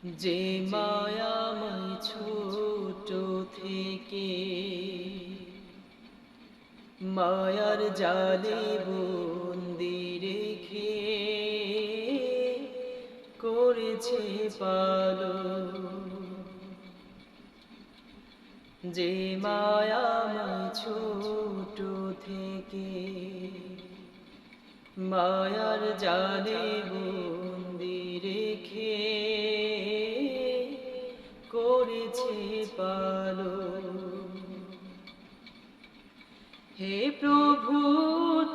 যে মায়াময় ছোট থেকে মায়ার জালে বন্দি রেখে করেছে পালন। যে মায়াময় ছোট থেকে মায়ার জালে বন্দি রেখে করেছে পালন। হে প্রভু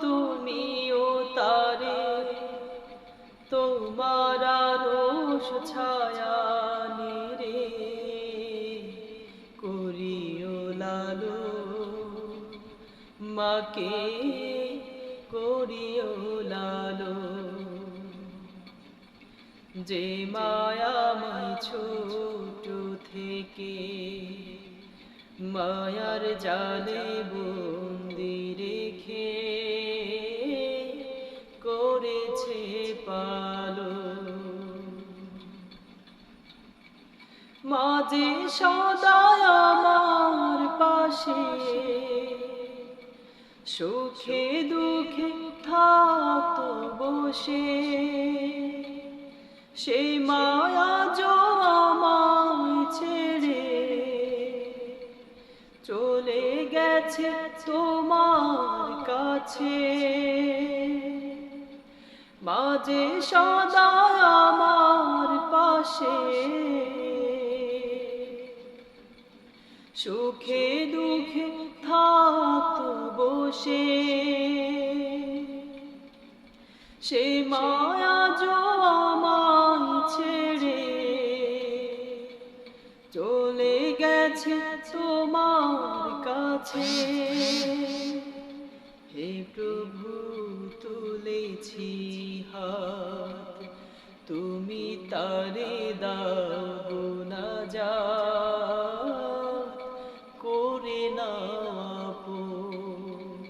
তুমিও তারে তোমার আরশ ছায়া নিরে করিও লালন, মাকে করিও লালন। যে মায়াময় ছোট থেকে মায়ার জালে বন্দি রেখে করেছে পালন। মাঝে সদায় আমার পাশে সুখে দুঃখে থাকতো বসে, সেই মায়া যো আমায় ছেড়ে চলে গেছে তোমার কাছে। মাঝে সদা আমার পাশে সুখে দুঃখে থাকতো বসে, সে মায়া যো আমায় ছেড়ে চলে গেছে তোমার কাছে। হে প্রভু তুলেছি হাত, তুমি তারে দাও নাজাত করে নাও আপন।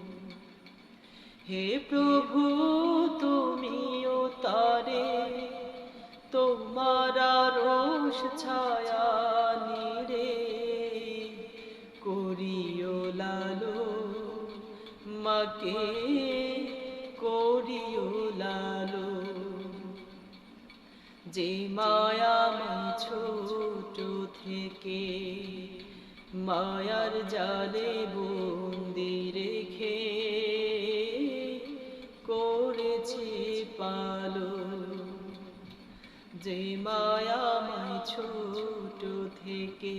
হে প্রভু তুমিও তারে তোমার আরশ ছায়া নিরে করিও লালন, মাকে করিও লালন। যে মায়াময় ছোট থেকে মায়ার জালে বন্দি রেখে করেছে পালন। যে মায়াময় ছোট থেকে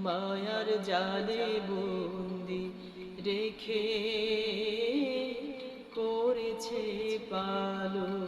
মায়ার জালে বন্দি রেখে করেছে পালন।